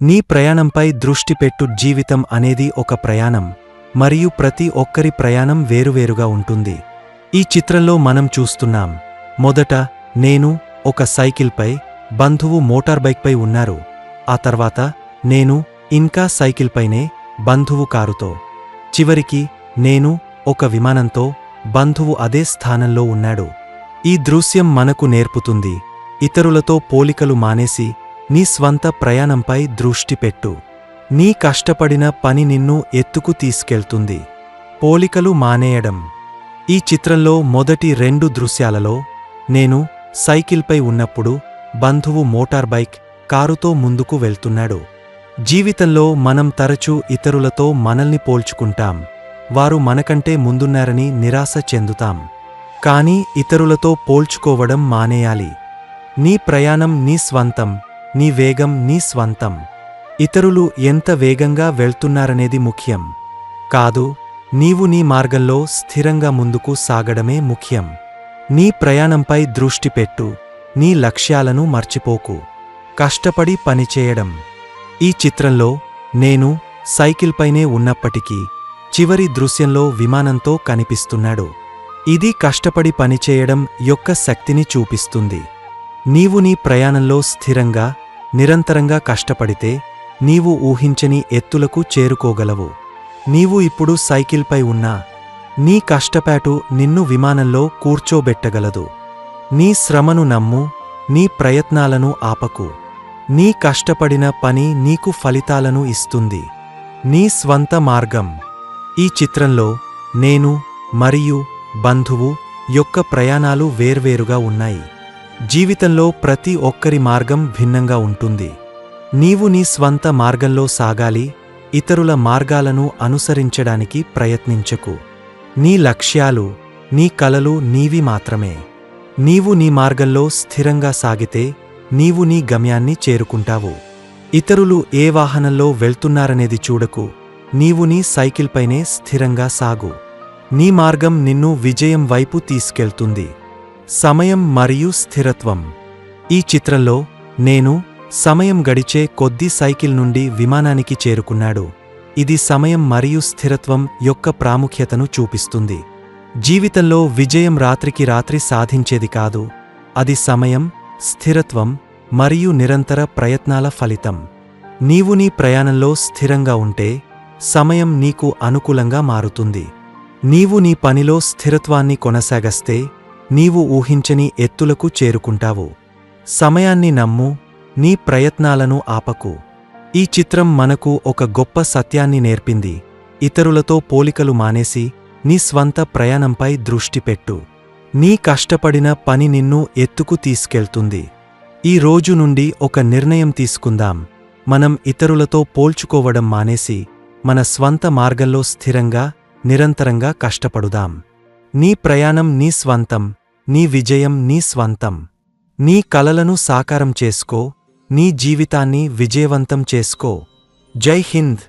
నీ ప్రయాణంపై దృష్టి పెట్టు. జీవితం అనేది ఒక ప్రయాణం, మరియు ప్రతి ఒక్కరి ప్రయాణం వేరువేరుగా ఉంటుంది. ఈ చిత్రంలో మనం చూస్తున్నాం, మొదట నేను ఒక సైకిల్పై, బంధువు మోటార్ బైక్పై ఉన్నారు. ఆ తర్వాత నేను ఇంకా సైకిల్పైనే, బంధువు కారుతో. చివరికి నేను ఒక విమానంతో, బంధువు అదే స్థానంలో ఉన్నాడు. ఈ దృశ్యం మనకు నేర్పుతుంది, ఇతరులతో పోలికలు మానేసి నీ స్వంత ప్రయాణంపై దృష్టి పెట్టు. నీ కష్టపడిన పని నిన్ను ఎత్తుకు తీసుకెళ్తుంది. పోలికలు మానేయడం. ఈ చిత్రంలో మొదటి 2 దృశ్యాలలో నేను సైకిల్పై ఉన్నప్పుడు, బంధువు మోటార్ బైక్, కారుతో ముందుకు వెళ్తున్నాడు. జీవితంలో మనం తరచూ ఇతరులతో మనల్ని పోల్చుకుంటాం. వారు మనకంటే ముందున్నారని నిరాశ చెందుతాం. కానీ ఇతరులతో పోల్చుకోవడం మానేయాలి. నీ ప్రయాణం నీ స్వంతం, నీ వేగం నీ స్వంతం. ఇతరులు ఎంత వేగంగా వెళ్తున్నారనేది ముఖ్యం కాదు, నీవు నీ మార్గంలో స్థిరంగా ముందుకు సాగడమే ముఖ్యం. నీ ప్రయాణంపై దృష్టి పెట్టు, నీ లక్ష్యాలను మర్చిపోకు. కష్టపడి పనిచేయడం. ఈ చిత్రంలో నేను సైకిల్పైనే ఉన్నప్పటికీ, చివరి దృశ్యంలో విమానంతో కనిపిస్తున్నాడు. ఇది కష్టపడి పనిచేయడం యొక్క శక్తిని చూపిస్తుంది. నీవు నీ ప్రయాణంలో స్థిరంగా, నిరంతరంగా కష్టపడితే, నీవు ఊహించని ఎత్తులకు చేరుకోగలవు. నీవు ఇప్పుడు సైకిల్పై ఉన్నా, నీ కష్టపాటు నిన్ను విమానంలో కూర్చోబెట్టగలదు. నీ శ్రమను నమ్ము, నీ ప్రయత్నాలను ఆపకు. నీ కష్టపడిన పని నీకు ఫలితాలను ఇస్తుంది. నీ స్వంత మార్గం. ఈ చిత్రంలో నేను మరియు బంధువు యొక్క ప్రయాణాలు వేర్వేరుగా ఉన్నాయి. జీవితంలో ప్రతి ఒక్కరి మార్గం భిన్నంగా ఉంటుంది. నీవు నీ స్వంత మార్గంలో సాగాలి, ఇతరుల మార్గాలను అనుసరించడానికి ప్రయత్నించకు. నీ లక్ష్యాలు, నీ కలలు నీవి మాత్రమే. నీవు నీ మార్గంలో స్థిరంగా సాగితే, నీవు నీ గమ్యాన్ని చేరుకుంటావు. ఇతరులు ఏ వాహనంలో వెళ్తున్నారనేది చూడకు, నీవు నీ సైకిల్పైనే స్థిరంగా సాగు. నీ మార్గం నిన్ను విజయం వైపు తీసుకెళ్తుంది. సమయం మరియు స్థిరత్వం. ఈ చిత్రంలో నేను సమయం గడిచే కొద్దీ సైకిల్ నుండి విమానానికి చేరుకున్నాడు. ఇది సమయం మరియు స్థిరత్వం యొక్క ప్రాముఖ్యతను చూపిస్తుంది. జీవితంలో విజయం రాత్రికి రాత్రి సాధించేది కాదు, అది సమయం, స్థిరత్వం మరియు నిరంతర ప్రయత్నాల ఫలితం. నీవు నీ ప్రయాణంలో స్థిరంగా ఉంటే, సమయం నీకు అనుకూలంగా మారుతుంది. నీవు నీ పనిలో స్థిరత్వాన్ని కొనసాగిస్తే, నీవు ఊహించని ఎత్తులకు చేరుకుంటావు. సమయాన్ని నమ్ము, నీ ప్రయత్నాలను ఆపకు. ఈ చిత్రం మనకు ఒక గొప్ప సత్యాన్ని నేర్పింది, ఇతరులతో పోలికలు మానేసి నీ స్వంత ప్రయాణంపై దృష్టి పెట్టు. నీ కష్టపడిన పని నిన్ను ఎత్తుకు తీసుకెళ్తుంది. ఈ రోజు నుండి ఒక నిర్ణయం తీసుకుందాం, మనం ఇతరులతో పోల్చుకోవడం మానేసి, మన స్వంత మార్గంలో స్థిరంగా, నిరంతరంగా కష్టపడుదాం. నీ ప్రయాణం నీ స్వంతం, నీ విజయం నీ స్వంతం. నీ కలలను సాకారం చేసుకో, నీ జీవితాన్ని విజయవంతం చేసుకో. జై హింద్.